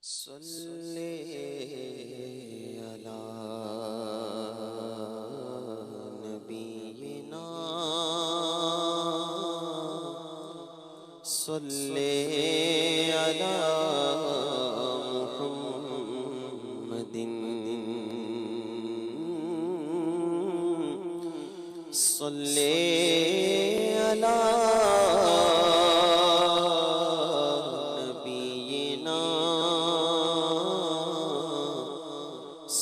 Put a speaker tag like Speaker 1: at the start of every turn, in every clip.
Speaker 1: صلی علی نبینا صلی علی محمد صلی علی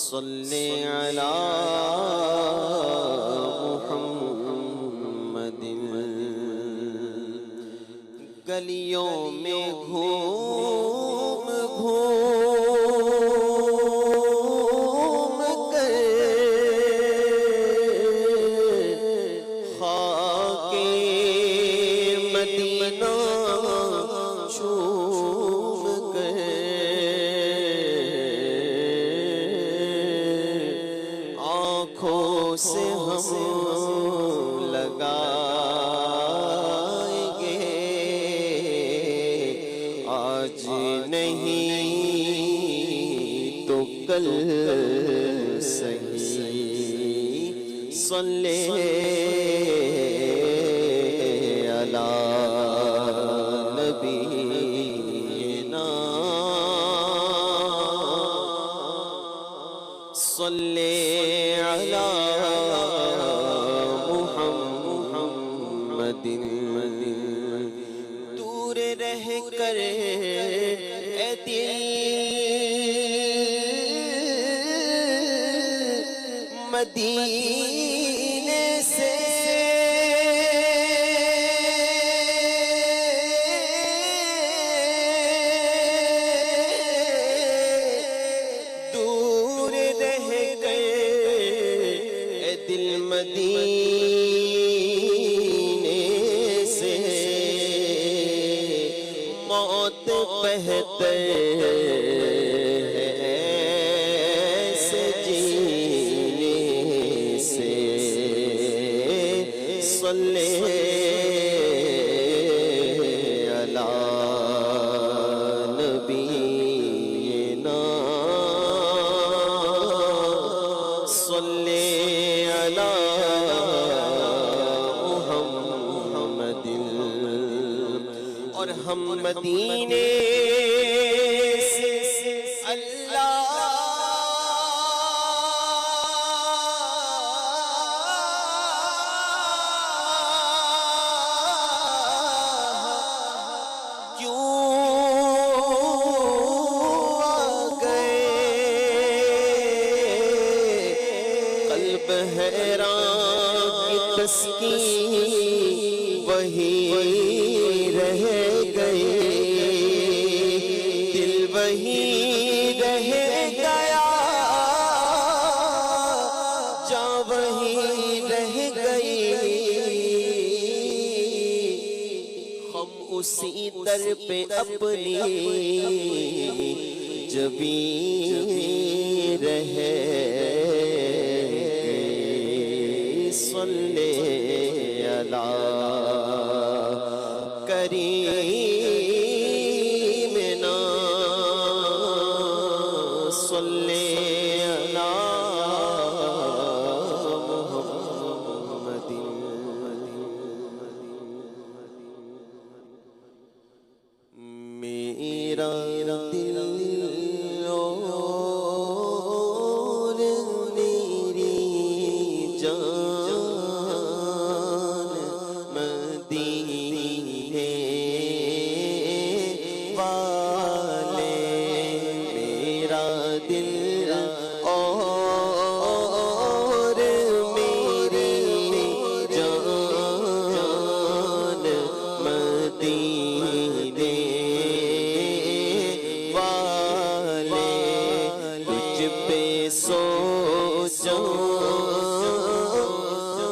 Speaker 1: صلی علی محمد گلیوں میں گھوم گھوم کر خاک مدینہ چوم کر آنکھوں سے ہم لگائیں گے آج نہیں تو کل صحیح صلی علی نبینا صلی علی محمد دور رہ کر اے دل مدینے سے دل مدینے سے موت بہتر ہے ایسے جینے سے صلی علی نبینا صلی علی محمد اور ہم مدینے سے اللہ کیوں آ گئے قلب حیران کی تسکین وہی رہ گئی دل وہی رہ گیا جاں وہی رہ گئی ہم اسی در پہ اپنی جبیں رہ صلی علی کریمنا صلی علی محمد میرا دل اور میری جان مدینے والے میرا دل اور میری جان مدینے والے تجھ پہ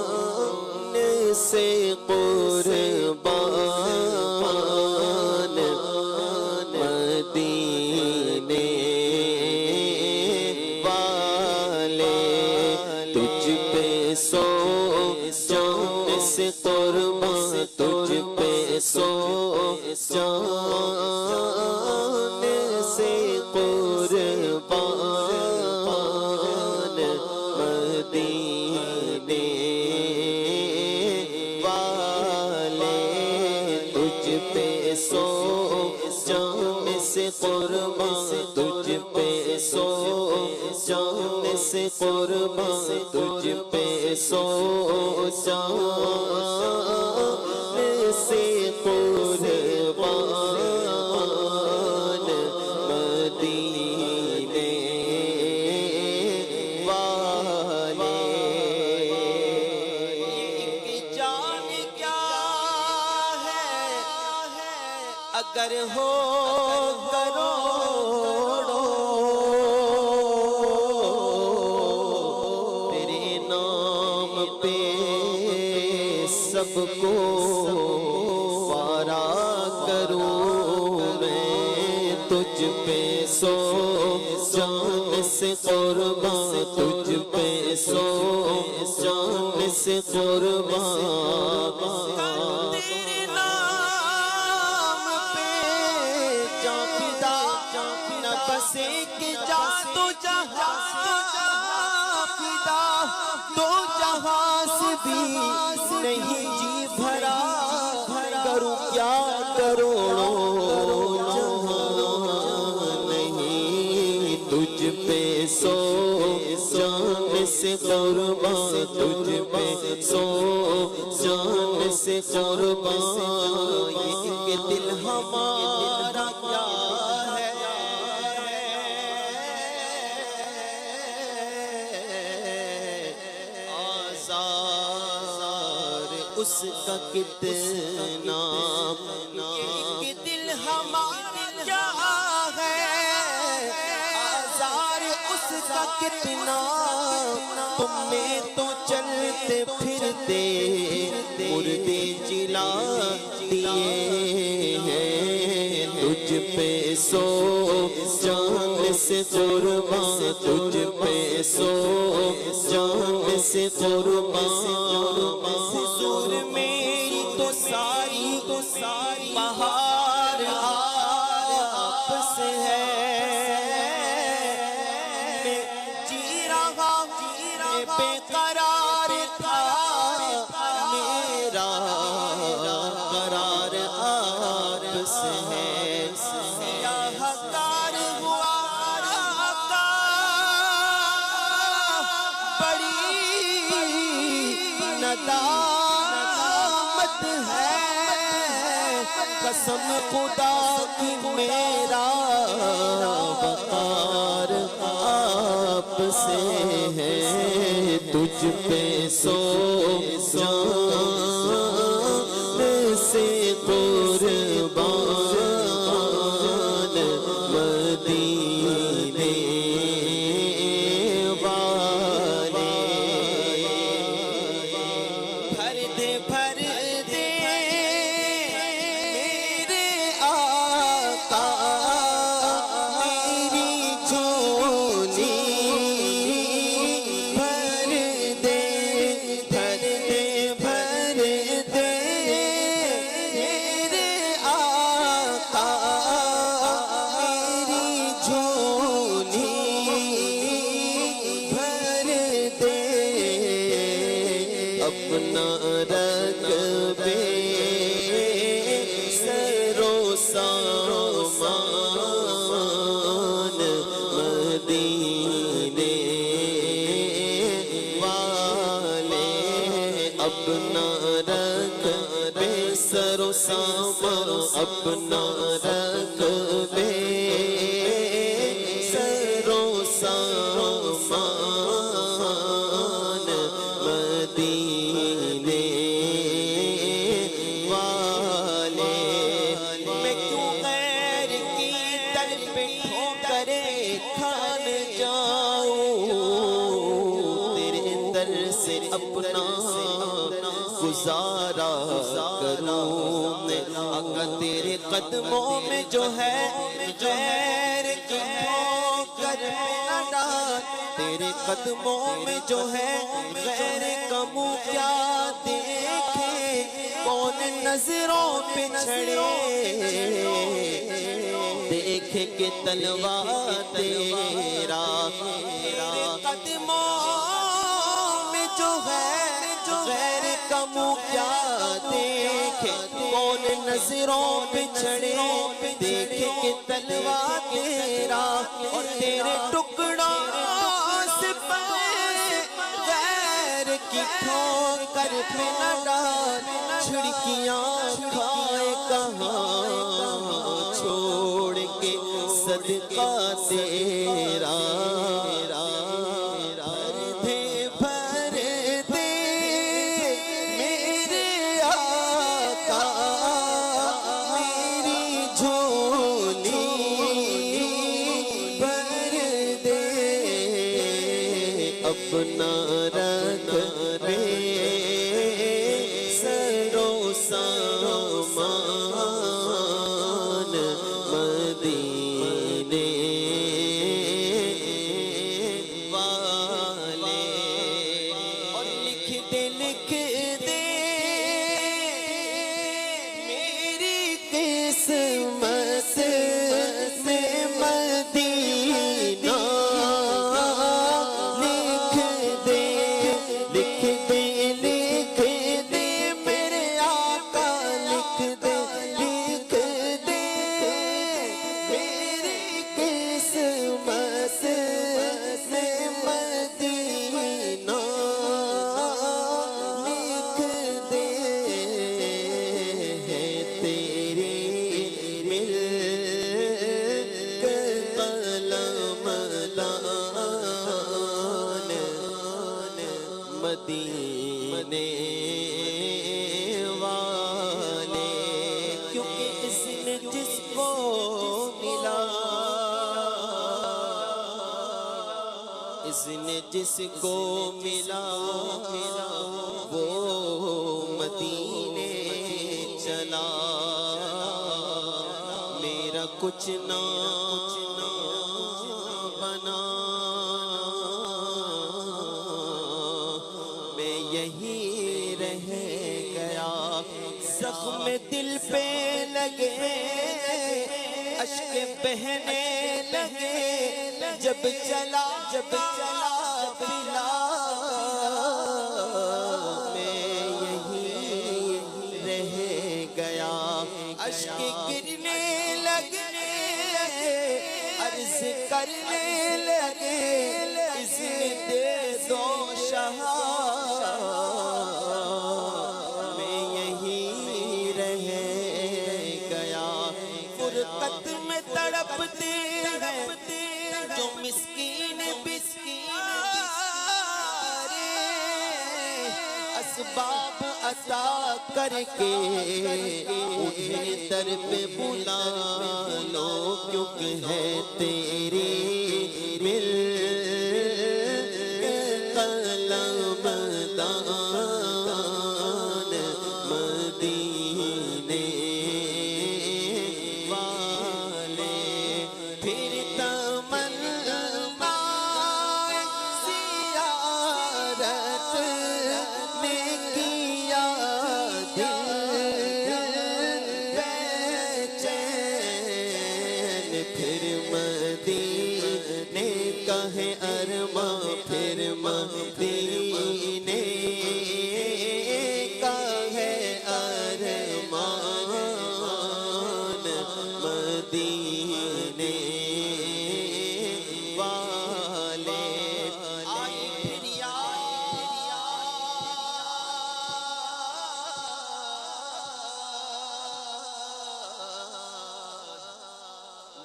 Speaker 1: سوچان سے قربان مدینے والے تجھ پہ سوچان سے قربان تجھ پہ سوچان سے قربان قربان مدینے والے تجھ پہ سو جان سے قربان تجھ پہ سو جان سے قربان تجھ پہ سو جان سے قربان مدینے والے
Speaker 2: کہ جان کیا ہے اگر ہو کروڑوں
Speaker 1: تیرے نام پہ سب کو پارا کروں میں تجھ پہ سو جان سے قربان تجھ پہ سو جان سے قربان
Speaker 2: تیرے نام پہ جاں فدا نہ بس ایک جا تو جہاں فدا تو جہاں سے بھی نہیں جی بھرا کروں کیا کروڑوں
Speaker 1: جہاں نہیں تجھ پہ سو جان سے قربان تجھ پہ سو جان سے قربان
Speaker 2: کہ دل ہمارا کیا ہے آزار اس کا کتنا کہ دل ہمارا کیا ہے آزار اس کا کتنا تم نے تو چلتے پھرتے مردے جلا دیے ہیں
Speaker 1: تجھ پہ سو جان سے قربان تجھ پہ سو جان سے قربان
Speaker 2: حضور میری تو ساری بہار آپ سے ہے میں جی رہا بے قرار تھا میرا قرار آپ سے ہے سیاہکار ہوا آقا بڑی ندامت ہے قسم خدا کی میرا وقار
Speaker 1: آپ سے ہے تجھ پہ سو جان سے قربان مدینے والے
Speaker 2: بھر دے میرے آقا میری جھولی بھر دے میرے آقا میری جھولی بھر دے
Speaker 1: اپنا رکبے سرو سامان مدینے والے اپنا رکبے سرو سامان اپنا رکبے سرو سامان مدینے والے
Speaker 2: میں کیوں غیر کی تن پہ ٹھوکرے کھان جاؤں
Speaker 1: تیرے در سے اپنا گزارا کروں میں
Speaker 2: آقا تیرے قدموں میں جو ہے غیر کی ٹھوکر نہ ڈال تیرے قدموں میں جو ہے غیر کا منہ کیا دیکھے کون نظروں پہ چڑھے دیکھ
Speaker 1: دیکھ کے تلوا تیرا
Speaker 2: تیرے قدموں میں جو ہے غیر کا منہ کیا دیکھے کون نظروں پہ چڑھے دیکھ کے تلوا تیرا اور تیرے ٹکڑوں سے غیر کی ٹھوکر پہ نہ ڈال چھڑکیاں کھائے کہاں چھوڑ کے صدقہ تیرا بھر دے میرے آقا میری جھولی بھر دے
Speaker 1: اپنا رکھ بے سرو سامان مدینے والے
Speaker 2: اور لکھ دے میری قسمت سے مدینہ لکھ دے میرے آقا لکھ دے میری قسمت سے مدینہ لکھ دے
Speaker 1: تیری مل قلم دان مدینے والے
Speaker 2: کیونکہ اس نے جس کو ملا
Speaker 1: اس نے جس کو ملا وہ مدینے چلا میرا کچھ نہ بنا میں یہی رہ گیا
Speaker 2: زخم دل پہ لگے اشک بہنے لگے جب چلا پلا
Speaker 1: میں یہی رہ گیا
Speaker 2: اشک گرنے لگے عرض کرنے لگے اس نے دے دو شہا
Speaker 1: میں یہی رہ گیا
Speaker 2: فرقت میں تڑپتے ہیں جو مسکین اسباب عطا کر کے
Speaker 1: انہیں در پہ بلا لو کیونکہ ہے تیری مل قلم دان مدینے والے
Speaker 2: پھر تمنا زیارت نے کیا دل بے چین
Speaker 1: پھر مدینے کا ہے ارماں پھر مدینے کا ہے ارمان مدینے والے
Speaker 2: آئی پھر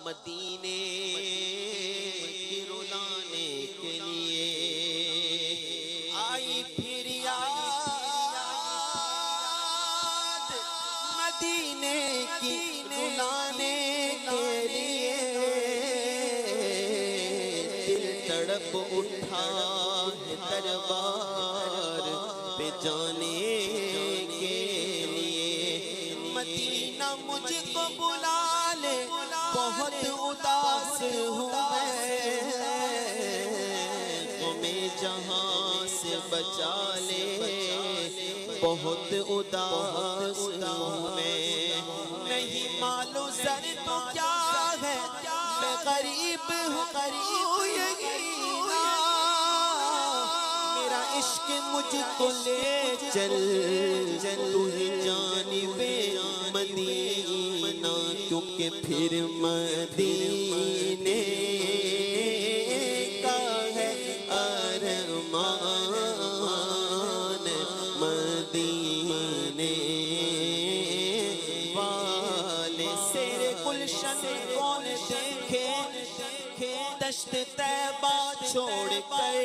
Speaker 1: مدینے کی رلانے کے لیے
Speaker 2: آئی پھر یاد مدینے کی رلانے کے لیے
Speaker 1: دل تڑپ اٹھا ہے دربار پہ جانے کے لیے
Speaker 2: مدینہ مجھ کو بلا لے بہت اداس ہوں
Speaker 1: میں جہاں سے بچا لے بہت اداس ہوں میں
Speaker 2: نہیں مالو زر تو کیا ہے عشق مجھ کو لے چل تو ہی جانب مدینہ کیونکہ پھر مدینے کا ہے ارمان مدینے والے سیر گلشن کون دیکھے دشت طیبہ چھوڑ کر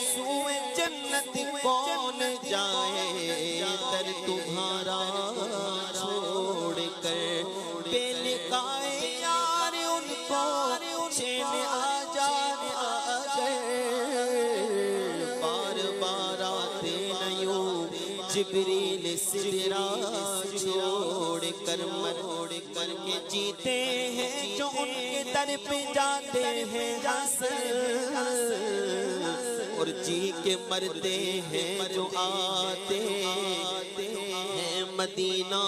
Speaker 2: سوئے جنت کون جائے در تمہارا چھوڑ کر بے لقائے یار ان کو چین آ جانے آگر بار بار آتے نیوں جبریل سدرا چھوڑ کر مروڑ کر کے جیتے ہیں جو ان کے در پہ جاتے ہیں اور جی کے مرتے ہیں جو آتے ہیں مدینہ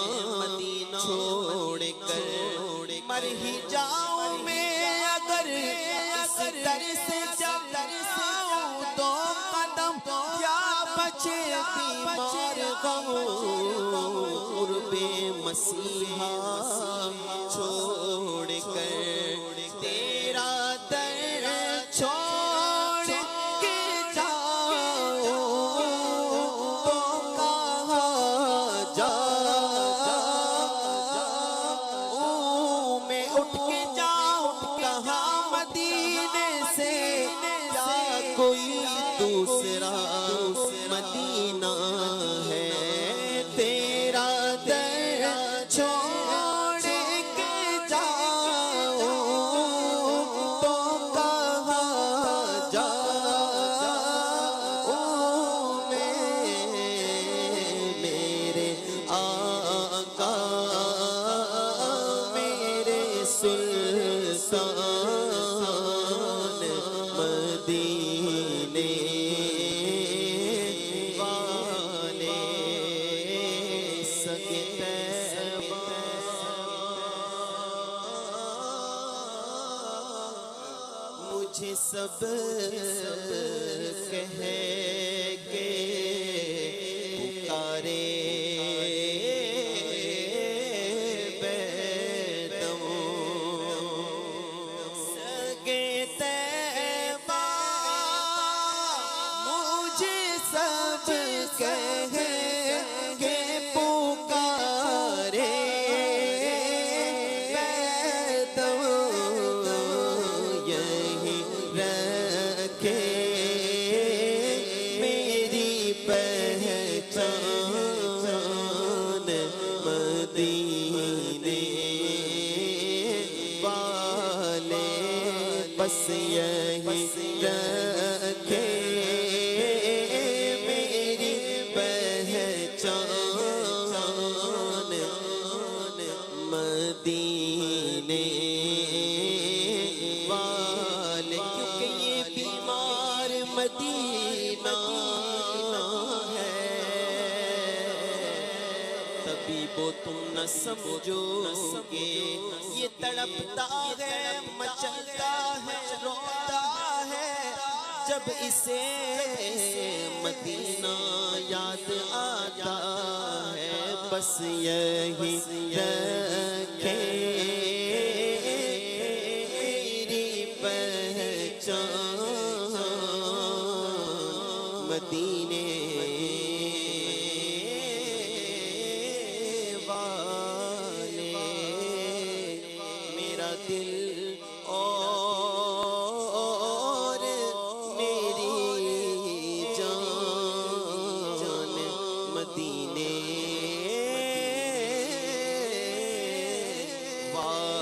Speaker 2: چھوڑ کر مر ہی جاؤں میں اگر اس در سے جاؤں تو قدم کیا بچے بیمار غم قرب مسیحا چھوڑ کر تیرا در چھوڑ کے جاؤں تو کہاں جاؤں میں اٹھ کے جاؤں کہاں مدینے سے یا کوئی دوسرا مدینہ ہے تیرا در چھوڑ کے جاؤں تو کہاں جاؤں میں میرے آقا میرے سلطان مدینے والے سگے مجھے سب کہہ کے پکارے سگے طیبہ مجھے سب کہہ کے پکارے یہی رکھے میری پہچان مدینے والے بس یہی رکھے میری پہچان مدینے والے کیونکہ یہ بیمار مدینہ ہے طبیبو تم نہ سمجھو گے یہ تڑپتا ہے مچلتا ہے روتا ہے جب اسے مدینہ یاد آتا ہے بس یہی رکھے میری پہچان مدینے والے میرا دل اور میری جان مدینے والے